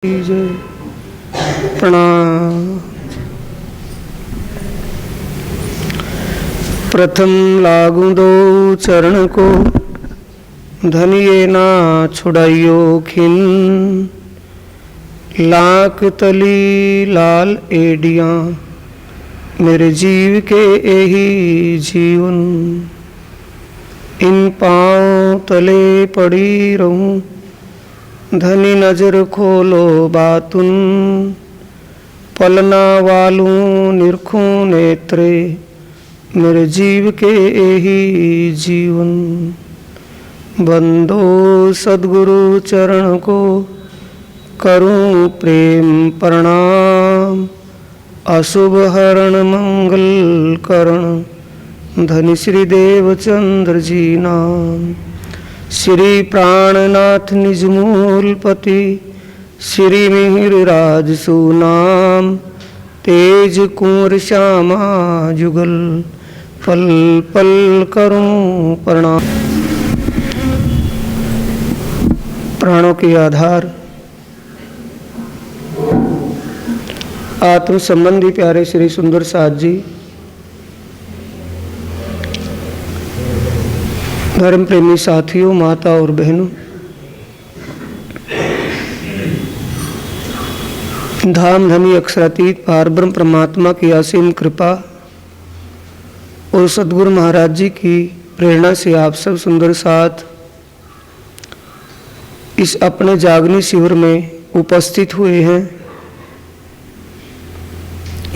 जय प्रणाम। प्रथम लागू दो चरण को, धनिये ना छुड़ाइयो खिन। लाख तली लाल एडियाँ, मेरे जीव के यही जीवन। इन पाँव तले पड़ी रहूं, धनी नजर खोलो बातुन। पलना वालूं निरखूं नेत्रे, मेरे जीव के यही जीवन। बंदो सद्गुरु चरण को, करूं प्रेम प्रणाम। अशुभ हरण मंगल करण, धनी श्री देवचंद्र जी नाम। श्री प्राणनाथ निज मूलपति, श्री मिहिर राज सुनाम। तेज कुंवर श्यामा जुगल, पल पल करूं प्रणाम। प्राणों के आधार आत्म संबंधी प्यारे श्री सुंदर साथ जी, धर्म प्रेमी साथियों, माता और बहनों, धाम धनी अक्षरातीत पारब्रह्म परमात्मा की असीम कृपा और सद्गुरु महाराज जी की प्रेरणा से आप सब सुंदर साथ इस अपने जागनी शिविर में उपस्थित हुए हैं।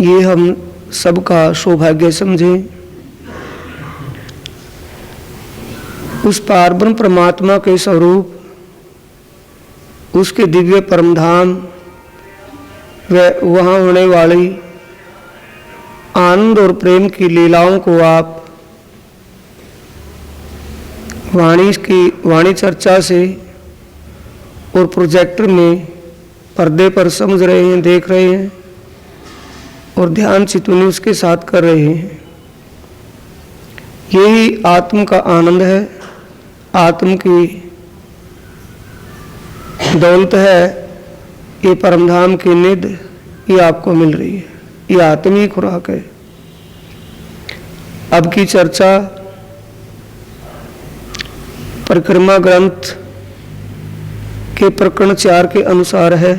ये हम सबका सौभाग्य समझें। उस पारब्रह्म परमात्मा के स्वरूप, उसके दिव्य परमधाम व वहाँ होने वाली आनंद और प्रेम की लीलाओं को आप वाणी चर्चा से और प्रोजेक्टर में पर्दे पर समझ रहे हैं, देख रहे हैं और ध्यान चितवनी उसके साथ कर रहे हैं। यही आत्म का आनंद है, आत्म की दौलत है। ये परमधाम की निध ये आपको मिल रही है, ये आत्मी खुराक है। अब की चर्चा परिक्रमा ग्रंथ के प्रकरण 4 के अनुसार है,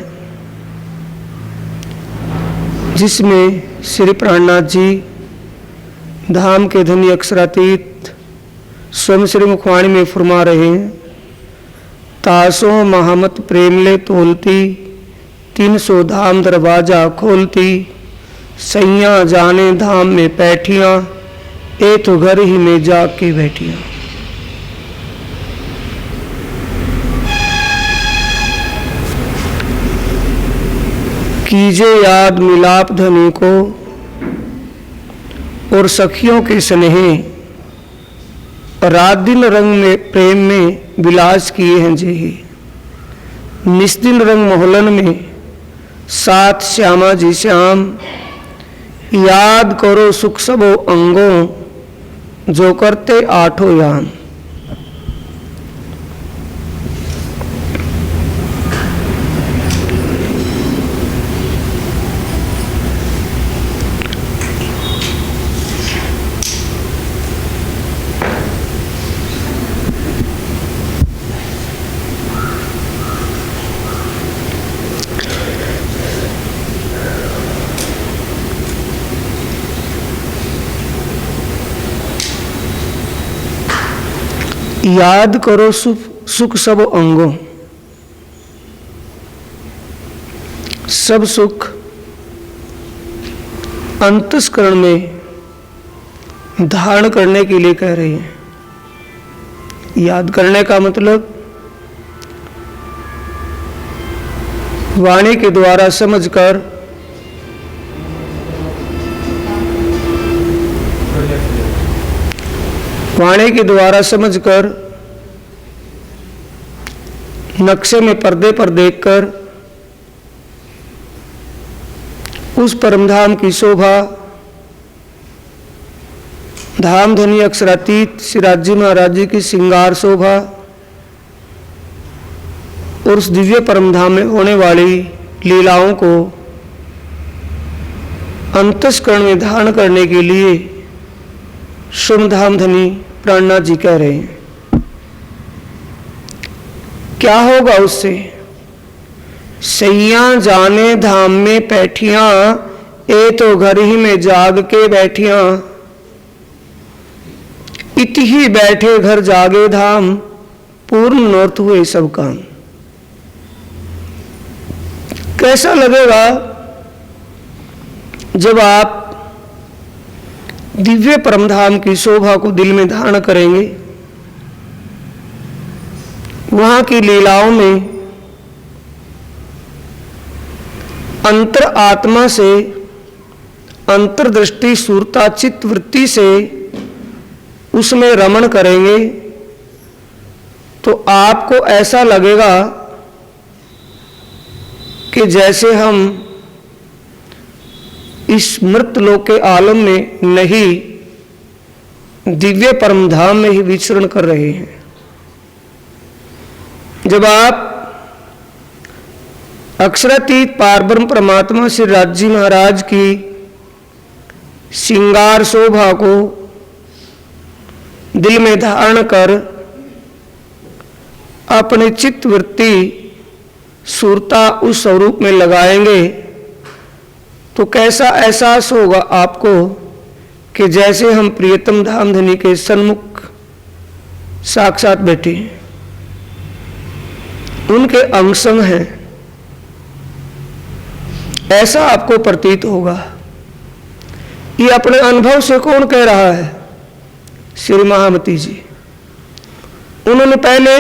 जिसमें श्री प्राणनाथ जी धाम के धनी अक्षरातीत स्वयं श्री मुखवाणी में फरमा रहे हैं। तासो महामत प्रेम ले तोलती, 300 धाम दरवाजा खोलती। सैया जाने धाम में पैठियाँ, ए तो घर ही में जाग के बैठियाँ। कीजे याद मिलाप धनी को, और सखियों के स्नेह। रात दिन रंग में प्रेम में विलास किए हैं जेही। निस्दिन रंग मोहलन में साथ श्यामा जी श्याम। याद करो सुख सबो अंगों, जो करते आठों याम। याद करो सुख सब अंगों। सब सुख अंतस्करण में धारण करने के लिए कह रहे हैं। याद करने का मतलब वाणी के द्वारा समझकर, वाणी के द्वारा समझकर, नक्शे में पर्दे पर देखकर उस परमधाम की शोभा, धाम धनी अक्षरातीत श्री राज्य महाराज जी की श्रृंगार शोभा और उस दिव्य परमधाम में होने वाली लीलाओं को अंतस्करण में धारण करने के लिए सोमधाम धनी प्राणनाथ जी कह रहे हैं। क्या होगा उससे? सैया जाने धाम में पैठियां, ए तो घर ही में जाग के बैठियां, इत ही बैठे घर जागे धाम, पूर्ण नोर्थ हुए सब काम। कैसा लगेगा जब आप दिव्य परमधाम की शोभा को दिल में धारण करेंगे, वहां की लीलाओं में अंतर आत्मा से, अंतर्दृष्टि सुरता चित्त वृत्ति से उसमें रमण करेंगे, तो आपको ऐसा लगेगा कि जैसे हम इस मृत लोक के आलम में नहीं, दिव्य परमधाम में ही विचरण कर रहे हैं। जब आप अक्षरातीत पारब्रह्म परमात्मा श्री राज महाराज की श्रृंगार शोभा को दिल में धारण कर अपने चित्त वृत्ति सुरता उस स्वरूप में लगाएंगे, तो कैसा एहसास होगा आपको कि जैसे हम प्रियतम धाम धनी के सन्मुख साक्षात बैठे हैं, उनके अंगसंग हैं, ऐसा आपको प्रतीत होगा। ये अपने अनुभव से कौन कह रहा है? श्री महामती जी। उन्होंने पहले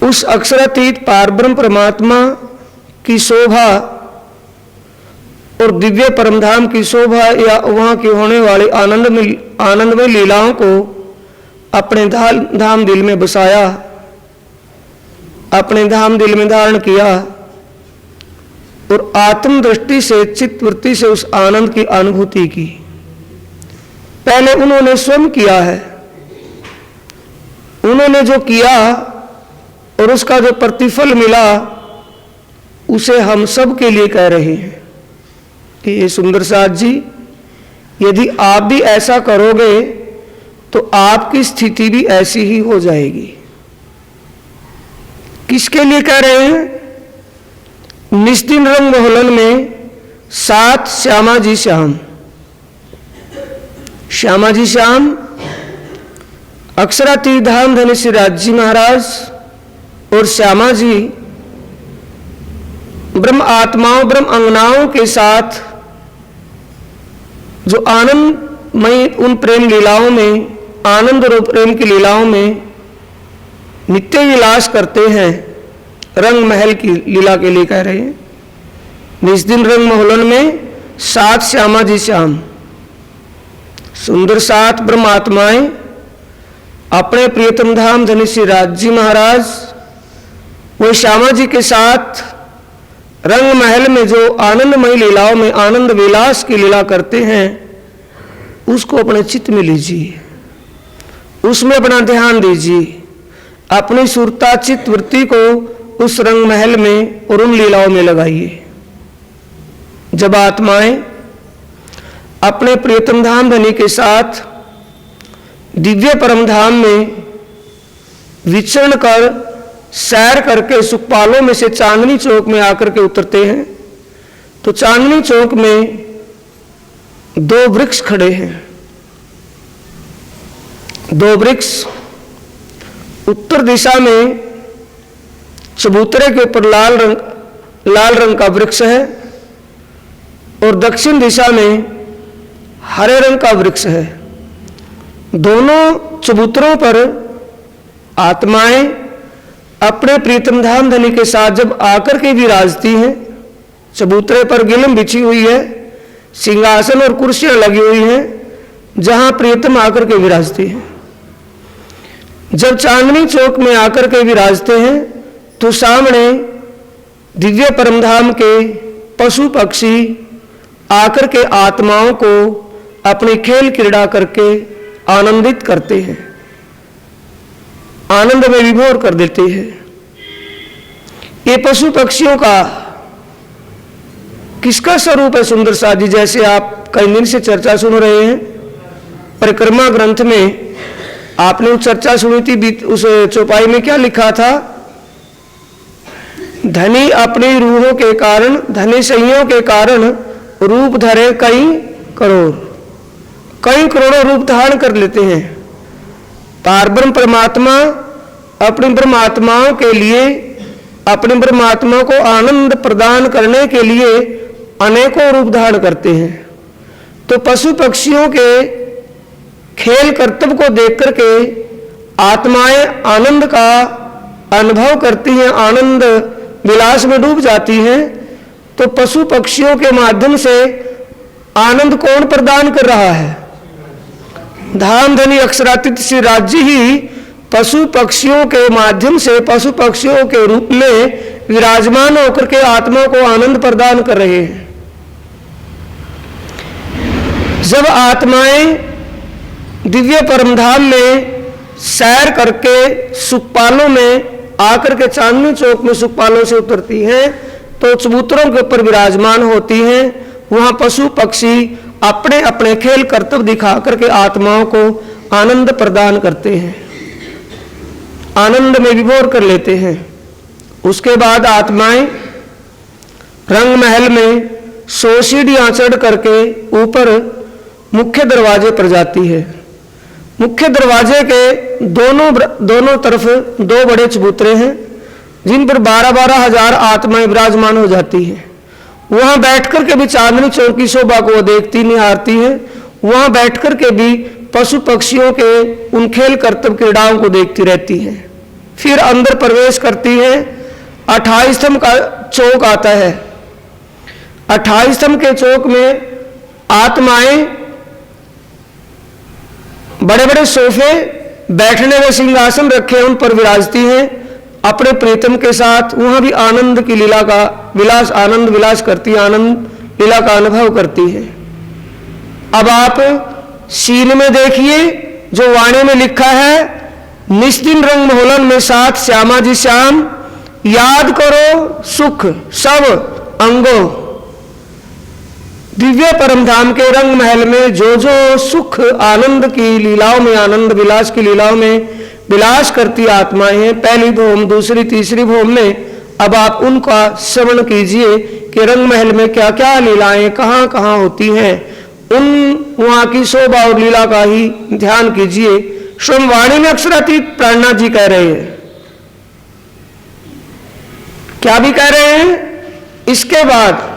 उस अक्षरातीत पारब्रह्म परमात्मा की शोभा और दिव्य परमधाम की शोभा या वहां की होने वाली आनंदमय लीलाओं को अपने धाम दिल में बसाया, अपने धाम दिल में धारण किया और आत्म दृष्टि से, चित्त वृत्ति से उस आनंद की अनुभूति की। पहले उन्होंने स्वयं किया है। उन्होंने जो किया और उसका जो प्रतिफल मिला, उसे हम सब के लिए कह रहे हैं कि ये सुंदर साथ जी, यदि आप भी ऐसा करोगे तो आपकी स्थिति भी ऐसी ही हो जाएगी। किसके लिए कह रहे हैं? निस्दिन रंग मोहलन में सात श्यामा जी श्याम, श्यामा जी श्याम अक्षरातीत धाम धनी श्री राज जी महाराज और श्यामा जी ब्रह्म आत्माओं, ब्रह्म अंगनाओं के साथ जो आनंदमयी उन प्रेम लीलाओं में, आनंद और प्रेम की लीलाओं में नित्य विलास करते हैं, रंग महल की लीला के लिए कह रहे हैं। निस्दिन रंग मोहलन में सात श्यामा जी श्याम, सुंदर सात ब्रह्म आत्माएं अपने प्रियतम धाम धनी श्री राज जी महाराज वो श्यामा जी के साथ रंग महल में जो आनंदमयी लीलाओं में आनंद विलास की लीला करते हैं, उसको अपने चित्त में लीजिए, उसमें अपना ध्यान दीजिए, अपनी सुरता चित्त वृत्ति को उस रंग महल में और उन लीलाओं में लगाइए। जब आत्माएं अपने प्रियतम धाम धनी के साथ दिव्य परम धाम में विचरण कर सैर करके सुखपालों में से चांदनी चौक में आकर के उतरते हैं, तो चांदनी चौक में दो वृक्ष खड़े हैं। दो वृक्ष, उत्तर दिशा में चबूतरे के ऊपर लाल रंग का वृक्ष है और दक्षिण दिशा में हरे रंग का वृक्ष है। दोनों चबूतरों पर आत्माएं अपने प्रीतम धाम धनी के साथ जब आकर के विराजती हैं, चबूतरे पर गिलम बिछी हुई है, सिंहासन और कुर्सियां लगी हुई हैं, जहां प्रीतम आकर के विराजती हैं। जब चांदनी चौक में आकर के विराजते हैं तो सामने दिव्य परमधाम के पशु पक्षी आकर के आत्माओं को अपनी खेल क्रीड़ा करके आनंदित करते हैं, आनंद में विभोर कर देते हैं। ये पशु पक्षियों का किसका स्वरूप है सुंदर साथ जी? जैसे आप कई दिन से चर्चा सुन रहे हैं, परिक्रमा ग्रंथ में आपने वो चर्चा सुनी थी, उस चौपाई में क्या लिखा था? धनी अपनी रूहों के कारण, धनी सहियों के कारण रूप धरे कई करोड़ों रूप धारण कर लेते हैं। पारब्रह्म परमात्मा अपने ब्रह्मात्माओं के लिए, अपने ब्रह्मात्मा को आनंद प्रदान करने के लिए अनेकों रूप धारण करते हैं। तो पशु पक्षियों के खेल कर्तव्य को देख करके आत्माएं आनंद का अनुभव करती हैं, आनंद विलास में डूब जाती हैं। तो पशु पक्षियों के माध्यम से आनंद कौन प्रदान कर रहा है? धाम धनी अक्षरातीत श्री राज्य ही पशु पक्षियों के माध्यम से, पशु पक्षियों के रूप में विराजमान होकर के आत्मा को आनंद प्रदान कर रहे हैं। जब आत्माएं दिव्य परमधाम में सैर करके सुखपालों में आकर के चांदनी चौक में सुखपालों से उतरती हैं तो चबूतरों के ऊपर विराजमान होती हैं। वहां पशु पक्षी अपने अपने खेल कर्तव्य दिखा करके आत्माओं को आनंद प्रदान करते हैं, आनंद में विभोर कर लेते हैं। उसके बाद आत्माएं रंग महल में 100 सीढ़ियां चढ़ करके ऊपर मुख्य दरवाजे पर जाती है। मुख्य दरवाजे के दोनों तरफ 2 बड़े चबूतरे हैं जिन पर 12-12 हजार आत्माएं विराजमान हो जाती हैं। वहां बैठकर के भी चांदनी चौक की शोभा को देखती निहारती है। वहां बैठकर के भी पशु पक्षियों के उन खेल कर्तव्य क्रीड़ाओं को देखती रहती हैं। फिर अंदर प्रवेश करती है। 28 स्तंभ का चौक आता है। 28 स्तंभ के चौक में आत्माएं बड़े बड़े सोफे, बैठने में सिंहासन रखे उन पर विराजती हैं अपने प्रीतम के साथ। वहां भी आनंद की लीला का विलास, आनंद विलास करती है, आनंद लीला का अनुभव करती है। अब आप सीन में देखिए जो वाणी में लिखा है, निस्दिन रंग मोहलन में साथ श्यामा जी श्याम, याद करो सुख सब अंगों। दिव्य परमधाम के रंग महल में जो जो सुख आनंद की लीलाओं में, आनंद विलास की लीलाओं में विलास करती आत्माएं हैं, पहली भौम, दूसरी, तीसरी भौम में, अब आप उनका श्रवण कीजिए कि रंग महल में क्या क्या लीलाएं कहां कहां होती हैं। उन वहां की शोभा और लीला का ही ध्यान कीजिए। स्वयं वाणी में अक्षरातीत प्राणनाथ जी कह रहे हैं। क्या भी कह रहे हैं? इसके बाद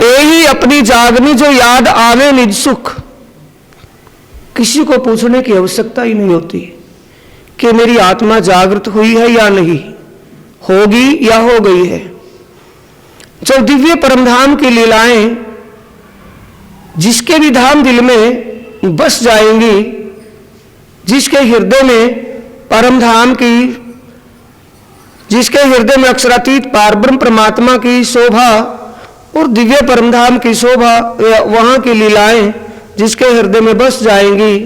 यही अपनी जागनी जो याद आवे निज सुख। किसी को पूछने की आवश्यकता ही नहीं होती कि मेरी आत्मा जागृत हुई है या नहीं, होगी या हो गई है। जब दिव्य परमधाम की लीलाएं जिसके भी धाम दिल में बस जाएंगी, जिसके हृदय में परमधाम की, जिसके हृदय में अक्षरातीत पारब्रह्म परमात्मा की शोभा और दिव्य परमधाम की शोभा, वहां की लीलाएं जिसके हृदय में बस जाएंगी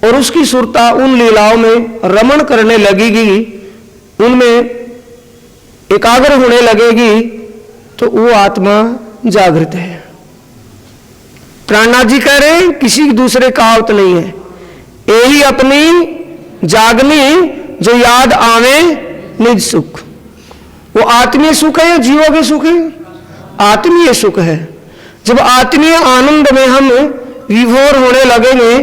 और उसकी सुरता उन लीलाओं में रमण करने लगेगी, उनमें एकाग्र होने लगेगी, तो वो आत्मा जागृत है। प्राणनाथ जी कह रहे हैं किसी दूसरे कहावत नहीं है। यही अपनी जागनी जो याद आवे निज सुख। वो आत्मीय सुख है या जीवों के सुख है? आत्मीय सुख है। जब आत्मीय आनंद में हम विभोर होने लगेंगे,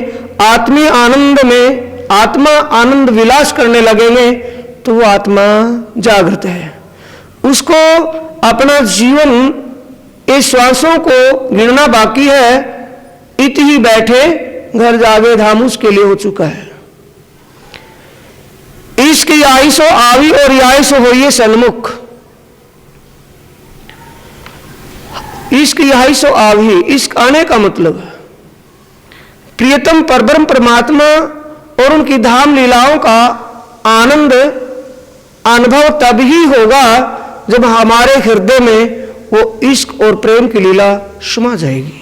आत्मीय आनंद में आत्मा आनंद विलास करने लगेंगे, तो वो आत्मा जागृत है। उसको अपना जीवन इस श्वासों को गिनना बाकी है, इत ही बैठे घर जागे धाम उसके लिए हो चुका है। इसकी आयुषो आवी और आयुष होइए सन्मुख। इसकी आयुषो आवी, इस आने का मतलब प्रियतम परब्रह्म परमात्मा और उनकी धाम लीलाओं का आनंद अनुभव तब ही होगा जब हमारे हृदय में वो इश्क और प्रेम की लीला समा जाएगी।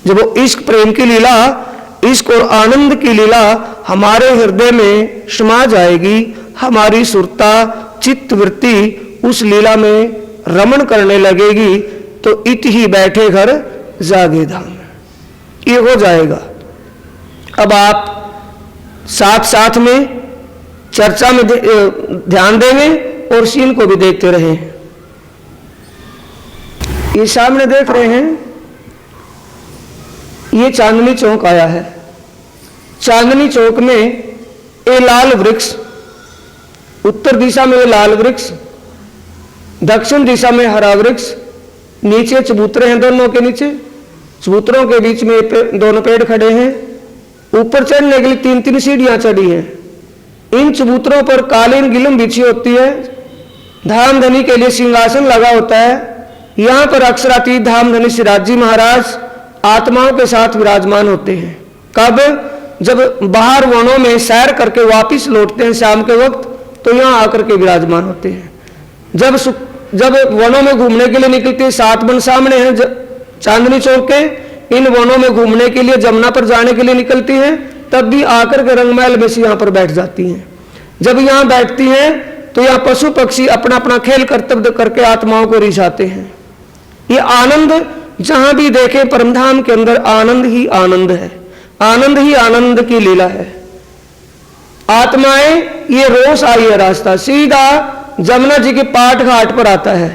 जब वो इश्क प्रेम की लीला, इश्क और आनंद की लीला हमारे हृदय में समा जाएगी, हमारी सुरता चित्त वृत्ति उस लीला में रमण करने लगेगी, तो इत ही बैठे घर जागे धाम, ये हो जाएगा। अब आप साथ साथ में चर्चा में ध्यान देंगे और सीन को भी देखते रहें। ये सामने देख रहे हैं, ये चांदनी चौक आया है। चांदनी चौक में ये लाल वृक्ष, उत्तर दिशा में ये लाल वृक्ष, दक्षिण दिशा में हरा वृक्ष, नीचे चबूतरे हैं, दोनों के नीचे चबूतरों के बीच में दोनों पेड़ खड़े हैं। ऊपर चढ़ने के लिए 3-3 सीढ़ियां चढ़ी हैं। इन चबूतरों पर कालीन गिलम बिछी होती है, धाम धनी के लिए सिंहासन लगा होता है। यहाँ पर अक्षरातीत धाम धनी सिराज जी महाराज आत्माओं के साथ विराजमान होते हैं। कब? जब बाहर वनों में सैर करके वापिस लौटते हैं शाम के वक्त, तो यहाँ आकर के विराजमान होते हैं। जब वनों में घूमने के लिए निकलते हैं, 7 वन सामने हैं चांदनी चौक के, इन वनों में घूमने के लिए जमुना पर जाने के लिए निकलती हैं, तब भी आकर के रंगमहल में से यहाँ पर बैठ जाती हैं। जब यहाँ बैठती हैं तो यहाँ पशु पक्षी अपना अपना खेल कर्तव्य करके आत्माओं को रिझाते हैं। ये आनंद जहां भी देखे परमधाम के अंदर आनंद ही आनंद है, आनंद ही आनंद की लीला है। आत्माएं ये रोज आई है रास्ता सीधा जमुना जी के पाट घाट पर आता है।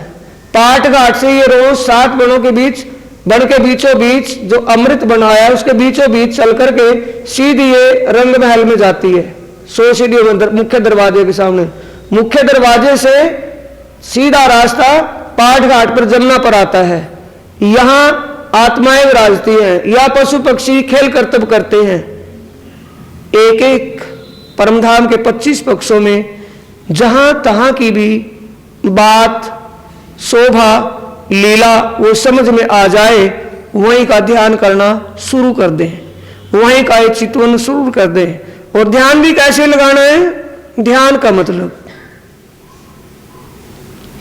पाट घाट से ये रोज 7 वनों के बीच, वन के बीचों बीच जो अमृत बनाया है उसके बीचों बीच चल करके सीधी ये रंग महल में जाती है। 100 सीढ़ियों में मुख्य दरवाजे के सामने, मुख्य दरवाजे से सीधा रास्ता पाट घाट पर जमुना पर आता है। यहां आत्माएं विराजती हैं, या पशु पक्षी खेल कर्तव्य करते हैं। एक एक परमधाम के 25 पक्षों में जहां तहां की भी बात, शोभा, लीला वो समझ में आ जाए, वहीं का ध्यान करना शुरू कर दें, वहीं का एक चितवन शुरू कर दें। और ध्यान भी कैसे लगाना है? ध्यान का मतलब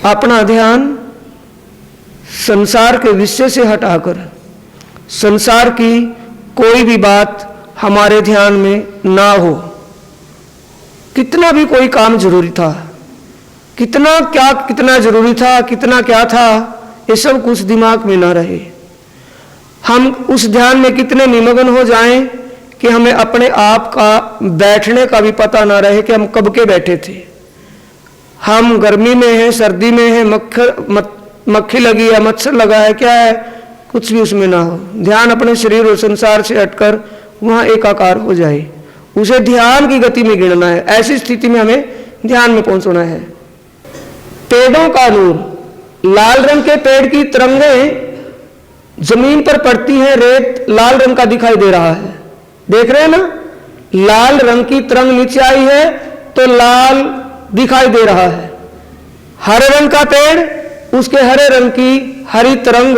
अपना ध्यान संसार के विषय से हटाकर, संसार की कोई भी बात हमारे ध्यान में ना हो। कितना भी कोई काम जरूरी था, कितना जरूरी था, कितना क्या था, ये सब कुछ दिमाग में ना रहे। हम उस ध्यान में कितने निमग्न हो जाएं कि हमें अपने आप का बैठने का भी पता ना रहे कि हम कब के बैठे थे। हम गर्मी में हैं, सर्दी में हैं, मक्खी लगी है, मच्छर लगा है, क्या है, कुछ भी उसमें ना हो। ध्यान अपने शरीर और संसार से हटकर वहां एकाकार हो जाए, उसे ध्यान की गति में गिनना है। ऐसी स्थिति में हमें ध्यान में पहुंचना है। पेड़ों का नूर, लाल रंग के पेड़ की तरंगें जमीन पर पड़ती हैं, रेत लाल रंग का दिखाई दे रहा है, देख रहे हैं ना। लाल रंग की तरंग नीचे आई है तो लाल दिखाई दे रहा है। हरे रंग का पेड़, उसके हरे रंग की हरी तरंग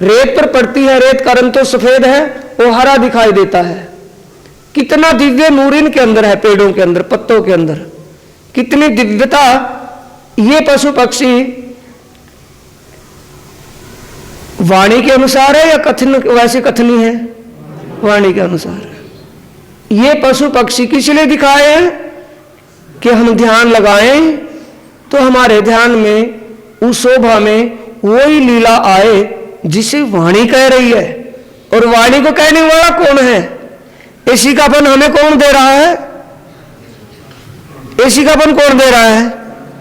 रेत पर पड़ती है, रेत का रंग तो सफेद है, वो हरा दिखाई देता है। कितना दिव्य नूर इनके अंदर है, पेड़ों के अंदर, पत्तों के अंदर, कितनी दिव्यता। ये पशु पक्षी वाणी के अनुसार है या कथन वैसे कथनी है? वाणी के अनुसार। ये पशु पक्षी किस लिए दिखाए हैं कि हम ध्यान लगाएं तो हमारे ध्यान में, उस शोभा में वही लीला आए जिसे वाणी कह रही है। और वाणी को कहने वाला कौन है? इसी का पन हमें कौन दे रहा है? इसी का पन कौन दे रहा है?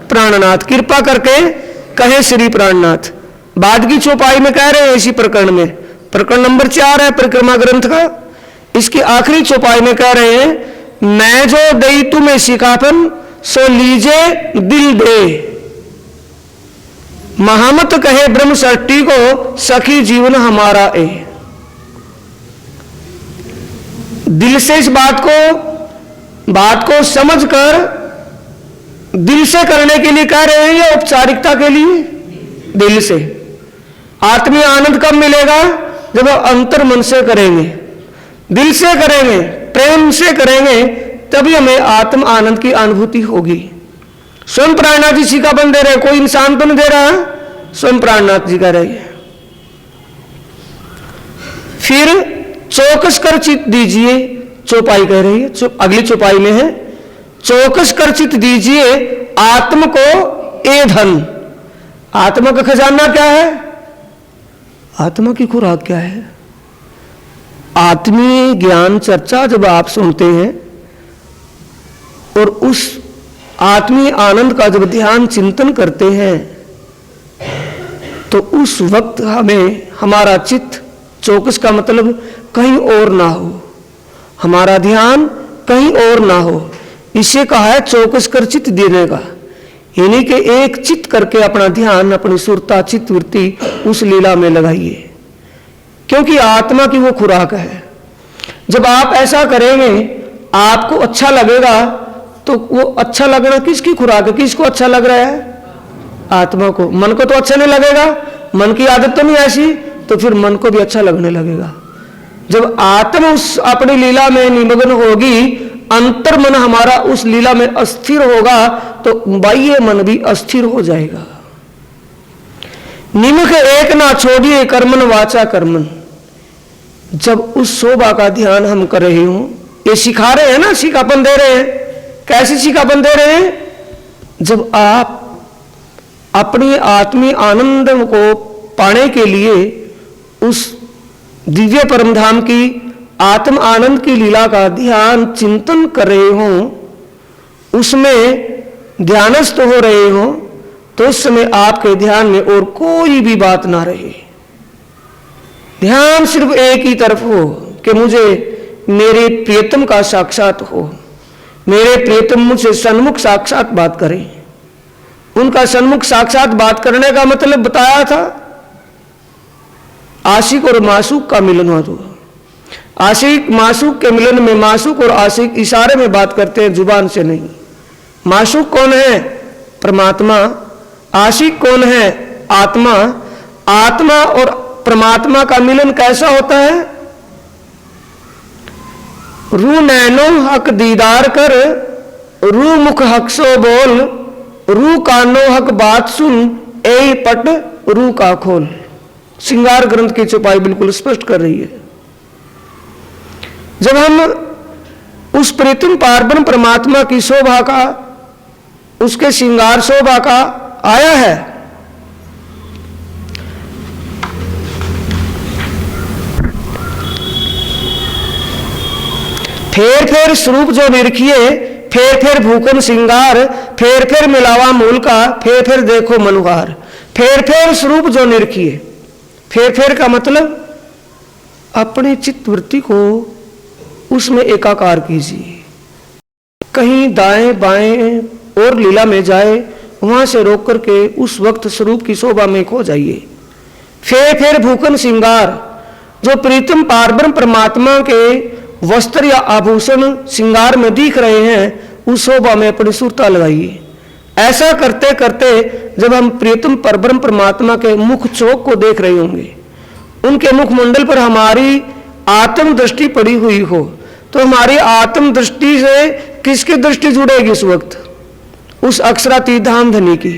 प्राणनाथ। कृपा करके कहे श्री प्राणनाथ। बाद की चौपाई में कह रहे हैं इसी प्रकरण में, प्रकरण नंबर 4 है परिक्रमा ग्रंथ का, इसकी आखिरी चौपाई में कह रहे हैं, मैं जो दई तुम्हें सिखापन सो लीजे दिल दे। महामत कहे ब्रह्म सृष्टि को सखी जीवन हमारा ए। दिल से इस बात को समझकर दिल से करने के लिए कह रहे हैं या औपचारिकता के लिए? दिल से। आत्मीय आनंद कब मिलेगा? जब अंतर मन से करेंगे, दिल से करेंगे, प्रेम से करेंगे, तभी हमें आत्म आनंद की अनुभूति होगी। स्वयं प्राणनाथ जी का बन दे रहे, कोई इंसान तो नहीं दे रहा, स्वयं प्राणनाथ जी कह रहे हैं। फिर चौकस कर चित दीजिए, चौपाई कह रही है, अगली चौपाई में है, चौकस कर चित दीजिए आत्म को ए धन। आत्मा का खजाना क्या है? आत्मा की खुराक क्या है? आत्मीय ज्ञान चर्चा जब आप सुनते हैं और उस आत्मीय आनंद का जब ध्यान चिंतन करते हैं तो उस वक्त हमें हमारा चित्त, चौकस का मतलब कहीं और ना हो, हमारा ध्यान कहीं और ना हो, इसे कहा है चौकस कर चित्त देने का। यानी कि एक चित्त करके अपना ध्यान, अपनी सुरता, चित्त वृत्ति उस लीला में लगाइए, क्योंकि आत्मा की वो खुराक है। जब आप ऐसा करेंगे आपको अच्छा लगेगा, तो वो अच्छा लगना किसकी खुराक है? किसको अच्छा लग रहा है? आत्मा को। मन को तो अच्छा नहीं लगेगा, मन की आदत तो नहीं ऐसी, तो फिर मन को भी अच्छा लगने लगेगा। जब आत्मा उस अपनी लीला में निमग्न होगी, अंतर मन हमारा उस लीला में अस्थिर होगा, तो बाह्य मन भी अस्थिर हो जाएगा। निमख एक ना छोड़िए कर्मन वाचा कर्मन। जब उस शोभा का ध्यान हम कर रहे हो, ये सिखा रहे हैं ना, सिखापन दे रहे हैं। कैसे सिखापन दे रहे हैं? जब आप अपनी आत्मीय आनंद को पाने के लिए उस दिव्य परमधाम की आत्म आनंद की लीला का ध्यान चिंतन कर रहे हो, उसमें ध्यानस्थ हो रहे हो, तो उस समय आपके ध्यान में और कोई भी बात ना रहे। ध्यान सिर्फ एक ही तरफ हो कि मुझे मेरे प्रियतम का साक्षात हो, मेरे प्रियतम मुझसे सन्मुख साक्षात बात करें। उनका सन्मुख साक्षात बात करने का मतलब बताया था, आशिक और मासूक का मिलन हुआ। तो आशिक मासूक के मिलन में मासूक और आशिक इशारे में बात करते हैं, जुबान से नहीं। मासूक कौन है? परमात्मा। आशिक कौन है? आत्मा। आत्मा और परमात्मा का मिलन कैसा होता है? रू नैनो हक दीदार कर, रू मुख हक सो बोल, रू कानो हक बात सुन, ए पट रू का खोल। श्रृंगार ग्रंथ की चौपाई बिल्कुल स्पष्ट कर रही है। जब हम उस प्रीतम पार्वन परमात्मा की शोभा का, उसके श्रृंगार शोभा का आया है, फेर फेर स्वरूप जो निरखिए, फेर फेर भूखन श्रृंगार, फेर फेर मिलावा मूल का, फेर फेर देखो मनुहार। फेर फेर स्वरूप जो निरखिए, फेर फेर का मतलब अपने चित्तवृत्ति को उसमें एकाकार कीजिए। कहीं दाएं बाएं और लीला में जाए, वहां से रोक करके उस वक्त स्वरूप की शोभा में खो जाइए। फेर फेर भूखन श्रृंगार, जो प्रीतम पार्वन परमात्मा के वस्त्र या आभूषण श्रृंगार में दिख रहे हैं, उस शोभा में अपनी सुरता लगाइए। ऐसा करते करते जब हम प्रियतम परब्रह्म परमात्मा के मुख चौक को देख रहे होंगे, उनके मुखमंडल पर हमारी आत्म दृष्टि पड़ी हुई हो, तो हमारी आत्म दृष्टि से किसकी दृष्टि जुड़ेगी उस वक्त? उस अक्षरातीत धाम धनी की।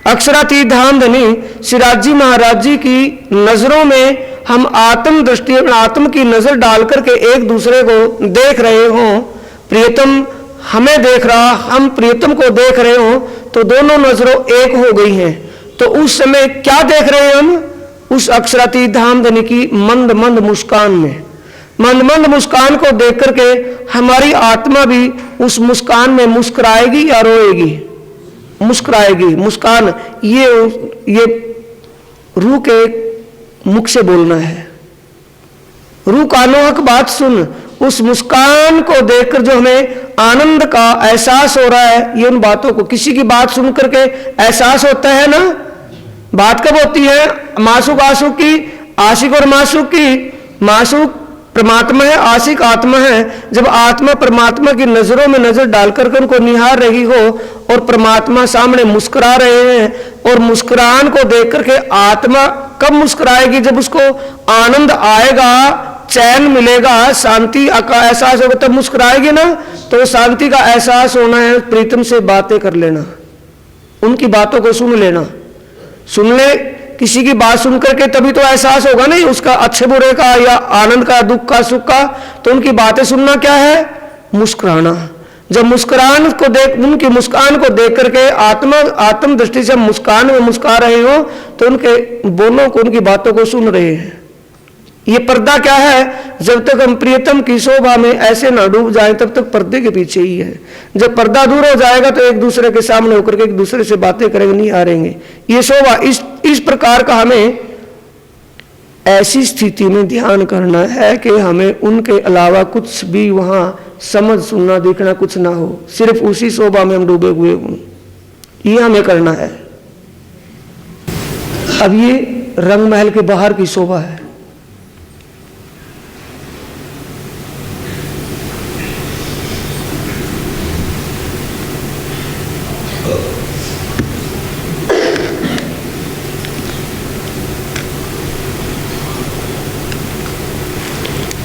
अक्षरातीत धाम धनी सिराजी महाराज जी की नजरों में हम आत्म दृष्टि, आत्म की नजर डाल करके एक दूसरे को देख रहे हो, प्रियतम हमें देख रहा, हम प्रियतम को देख रहे हो, तो दोनों नजरों एक हो गई हैं। तो उस समय क्या देख रहे हैं हम? उस अक्षरातीत धाम धनी की मंद मंद मुस्कान में, मंद मंद मुस्कान को देख करके हमारी आत्मा भी उस मुस्कान में मुस्कुराएगी या रोएगी? मुस्कुराएगी। मुस्कान ये रूह के मुख से बोलना है। रूह कानो हक बात सुन, उस मुस्कान को देखकर जो हमें आनंद का एहसास हो रहा है, ये उन बातों को, किसी की बात सुन करके एहसास होता है ना। बात कब होती है? मासूक आसूक की, आशिक और मासूक की। मासूक परमात्मा है, आशिक आत्मा है। जब आत्मा परमात्मा की नजरों में नजर डालकर के उनको निहार रही हो और परमात्मा सामने मुस्कुरा रहे हैं, और मुस्कुरान को देख करके आत्मा कब मुस्कुराएगी? जब उसको आनंद आएगा, चैन मिलेगा, शांति का एहसास होगा, तब मुस्कुराएगी ना। तो शांति का एहसास होना है प्रीतम से बातें कर लेना, उनकी बातों को सुन लेना। सुन ले, किसी की बात सुन करके तभी तो एहसास होगा नहीं उसका, अच्छे बुरे का या आनंद का, दुख का, सुख का। तो उनकी बातें सुनना क्या है? मुस्कुराना। जब मुस्कुरान को देख, उनकी मुस्कान को देख करके आत्म दृष्टि से मुस्कान में मुस्कुरा रहे हो तो उनके बोलों को, उनकी बातों को सुन रहे हैं। ये पर्दा क्या है? जब तक हम प्रियतम की शोभा में ऐसे ना डूब जाए तब तक पर्दे के पीछे ही है। जब पर्दा दूर हो जाएगा तो एक दूसरे के सामने होकर के एक दूसरे से बातें करेंगे, नहीं हारेंगे। ये शोभा इस प्रकार का हमें ऐसी स्थिति में ध्यान करना है कि हमें उनके अलावा कुछ भी वहां समझ, सुनना, देखना कुछ ना हो, सिर्फ उसी शोभा में हम डूबे हुए हों। ये हमें करना है। अब ये रंग महल के बाहर की शोभा है।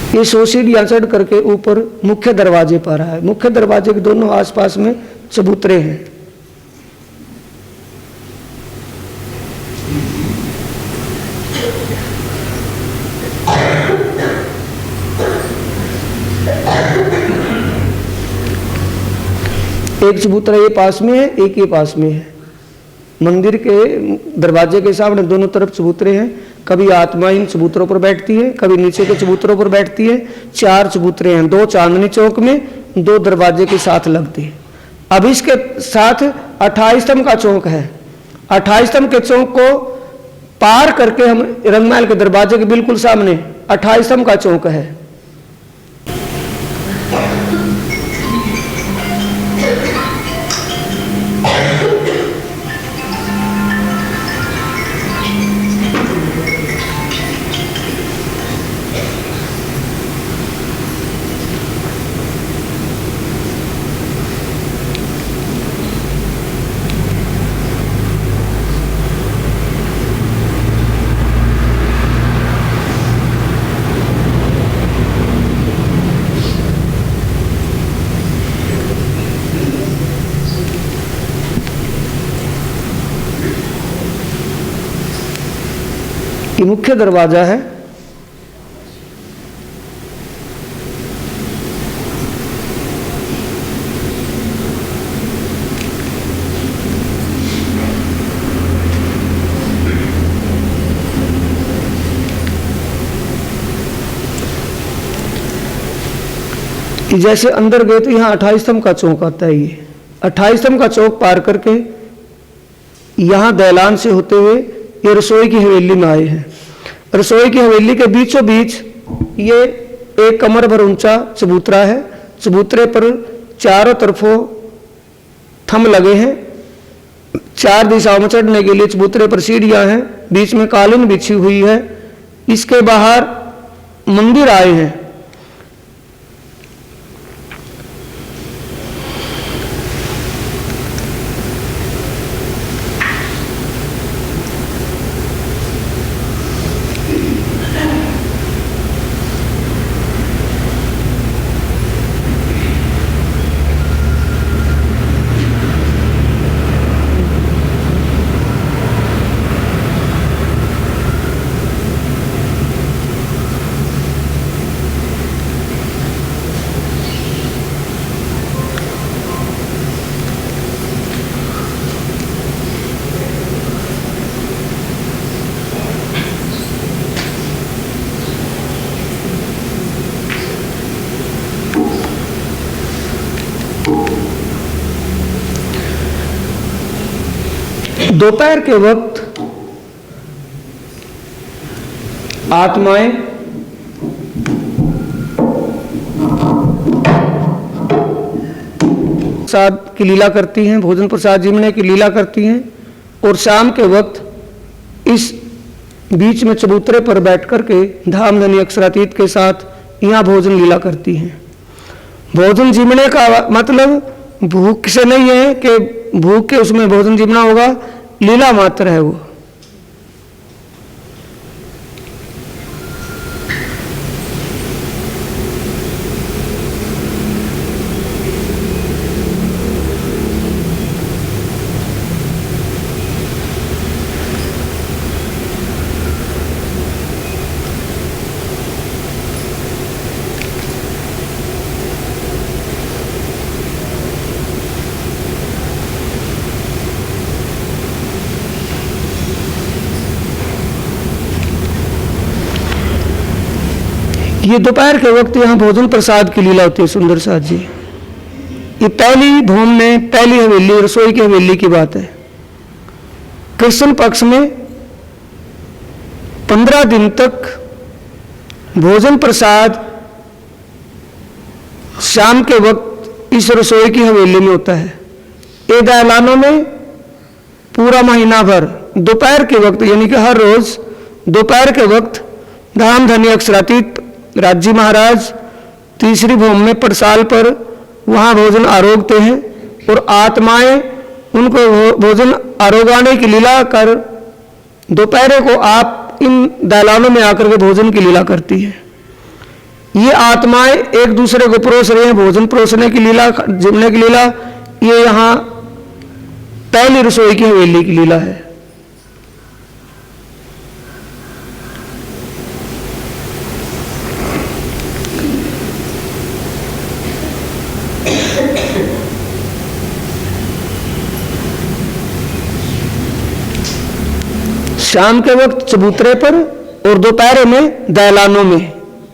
ये 100 सीढ़ियां चढ़ करके ऊपर मुख्य दरवाजे पर है। मुख्य दरवाजे के दोनों आसपास में चबूतरे हैं। एक चबूतरा ये पास में है, एक ये पास में है। मंदिर के दरवाजे के सामने दोनों तरफ चबूतरे हैं। कभी आत्मा इन चबूतरों पर बैठती है, कभी नीचे के चबूतरों पर बैठती है। 4 चबूतरे हैं, 2 चांदनी चौक में, 2 दरवाजे के साथ लगते हैं। अब इसके साथ 28 स्तंभ का चौक है। 28 स्तंभ के चौक को पार करके हम रंगमहल के दरवाजे के बिल्कुल सामने 28 स्तंभ का चौक है। ये मुख्य दरवाजा है। जैसे अंदर गए तो यहाँ 28 स्तंभ का चौक आता है। ये 28 स्तंभ का चौक पार करके यहाँ दैलान से होते हुए ये रसोई की हवेली में आए हैं। रसोई की हवेली के बीचों बीच ये एक कमर भर ऊंचा चबूतरा है। चबूतरे पर चारों तरफों थंब लगे हैं। 4 दिशाओं में चढ़ने के लिए चबूतरे पर सीढ़ियां हैं। बीच में कालीन बिछी हुई है। इसके बाहर मंदिर आए हैं। दोपहर के वक्त आत्माएं प्रसाद की लीला करती हैं, भोजन प्रसाद जिमने की लीला करती हैं। और शाम के वक्त इस बीच में चबूतरे पर बैठ कर के धामधनी अक्षरातीत के साथ यहाँ भोजन लीला करती हैं। भोजन जिमने का मतलब भूख से नहीं है कि भूख के उसमें भोजन जिमना होगा, लीला मात्र है वो। ये दोपहर के वक्त यहाँ भोजन प्रसाद की लीला होती है सुंदर साथ जी। ये पहली भूम में पहली हवेली, रसोई की हवेली की बात है। कृष्ण पक्ष में 15 दिन तक भोजन प्रसाद शाम के वक्त इस रसोई की हवेली में होता है। ये दहलानों में पूरा महीना भर दोपहर के वक्त, यानी कि हर रोज दोपहर के वक्त धाम धन्य अक्षरातीत राज्य महाराज तीसरी भूमि में पड़साल पर वहाँ भोजन आरोगते हैं और आत्माएं उनको भोजन आरोगाने की लीला कर दोपहर को आप इन दहलानों में आकर के भोजन की लीला करती है। ये आत्माएं एक दूसरे को परोस रहे हैं, भोजन परोसने की लीला, जिमने की लीला। ये यहाँ पहली रसोई की हवेली की लीला है। शाम के वक्त चबूतरे पर और दोपहर में दहलानों में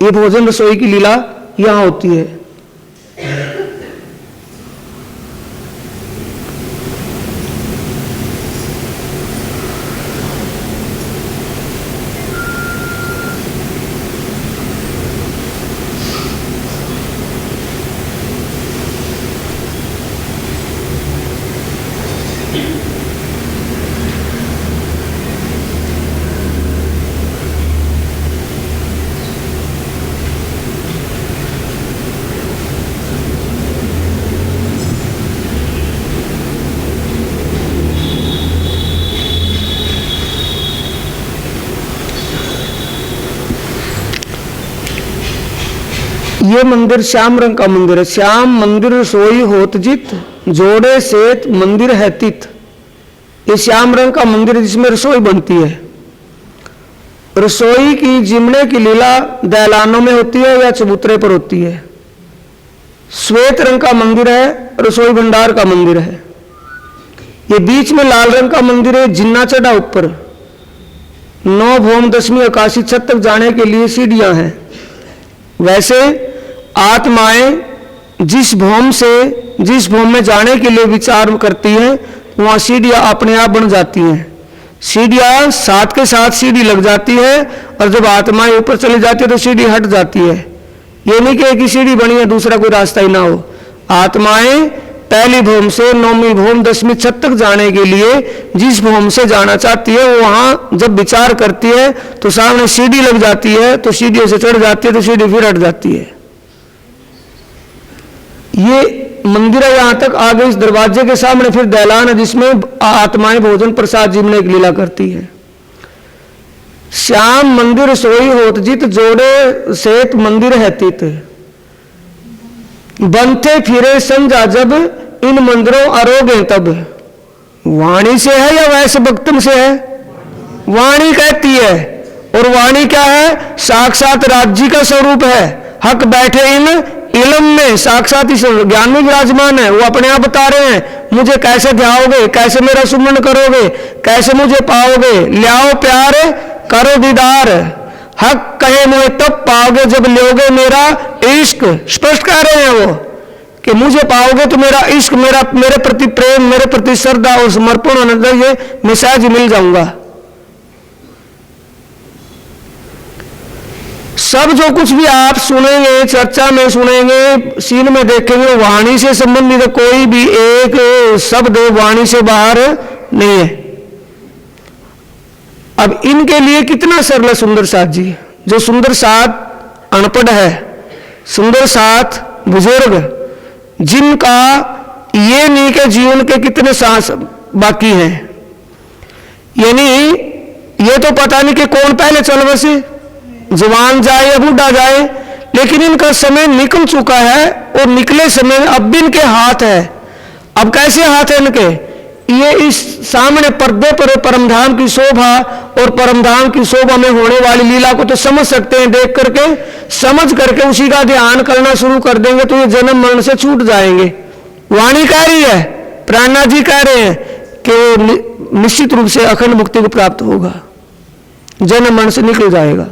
ये भोजन रसोई की लीला यहां होती है। ये मंदिर श्याम रंग का मंदिर है। श्याम मंदिर रसोई होत जित, जोड़े सेत मंदिर है तित। ये श्याम रंग का मंदिर है जिसमें रसोई बनती है। रसोई की जिमने की लीला दहलानों में होती है या चबूतरे पर होती है। श्वेत रंग का मंदिर है, रसोई भंडार का मंदिर है। ये बीच में लाल रंग का मंदिर है, जिन्ना चढ़ा ऊपर। 9 भौम 10वीं आकाशी छत तक जाने के लिए सीढ़ियां हैं। वैसे आत्माएं जिस भौम में जाने के लिए विचार करती हैं, वहां सीढ़ियां अपने आप बन जाती हैं। सीढ़ियां साथ के साथ सीढ़ी लग जाती है और जब आत्माएं ऊपर चली जाती है तो सीढ़ी हट जाती है। ये नहीं कि एक ही सीढ़ी बनी है, दूसरा कोई रास्ता ही ना हो। आत्माएं पहली भौम से 9वीं भौम 10वीं छत तक जाने के लिए जिस भौम से जाना चाहती है, वो वहां जब विचार करती है तो सामने सीढ़ी लग जाती है, तो सीढ़ियों से चढ़ जाती है तो सीढ़ी फिर हट जाती है। ये मंदिर है, यहां तक आगे इस दरवाजे के सामने फिर दहलान है जिसमें आत्माएं भोजन प्रसाद जिमने की लीला करती है। श्याम मंदिर सोई होत जित, जोड़े सेत मंदिर है तित। बनते फिरे संजा जब, इन मंदिरों आरोगे तब। वाणी से है या वैसे भक्तम से है? वाणी कहती है, और वाणी क्या है? साक्षात राज्य का स्वरूप है। हक बैठे इन इलम में, साक्षात इस ज्ञान में विराजमान है। वो अपने आप बता रहे हैं, मुझे कैसे ध्याओगे, कैसे मेरा सुमरण करोगे, कैसे मुझे पाओगे। ल्याओ प्यार करो दीदार, हक कहे मुझे तब पाओगे जब लोगे मेरा इश्क। स्पष्ट कह रहे हैं वो कि मुझे पाओगे तो मेरा इश्क, मेरे प्रति प्रेम, मेरे प्रति श्रद्धा और समर्पण होना चाहिए, मैं सहज मिल जाऊंगा। सब जो कुछ भी आप सुनेंगे, चर्चा में सुनेंगे, सीन में देखेंगे, वाणी से संबंधित है। कोई भी एक शब्द वाणी से बाहर नहीं है। अब इनके लिए कितना सरल है सुंदर साथ जी। जो सुंदर साथ अनपढ़ है, सुंदर साथ बुजुर्ग, जिनका ये नहीं के जीवन के कितने सांस बाकी हैं, यानी ये तो पता नहीं कि कौन पहले चल बसे, जवान जाए या बूढ़ा जाए, लेकिन इनका समय निकल चुका है और निकले समय अब भी इनके हाथ है। अब कैसे हाथ है इनके? ये इस सामने पर्दे पर परमधाम की शोभा और परमधाम की शोभा में होने वाली लीला को तो समझ सकते हैं। देख करके समझ करके उसी का ध्यान करना शुरू कर देंगे तो ये जन्म मरण से छूट जाएंगे। वाणी कह रही है, प्राणनाथ जी कह रहे हैं कि निश्चित रूप से अखंड मुक्ति को प्राप्त होगा, जन्म मरण से निकल जाएगा।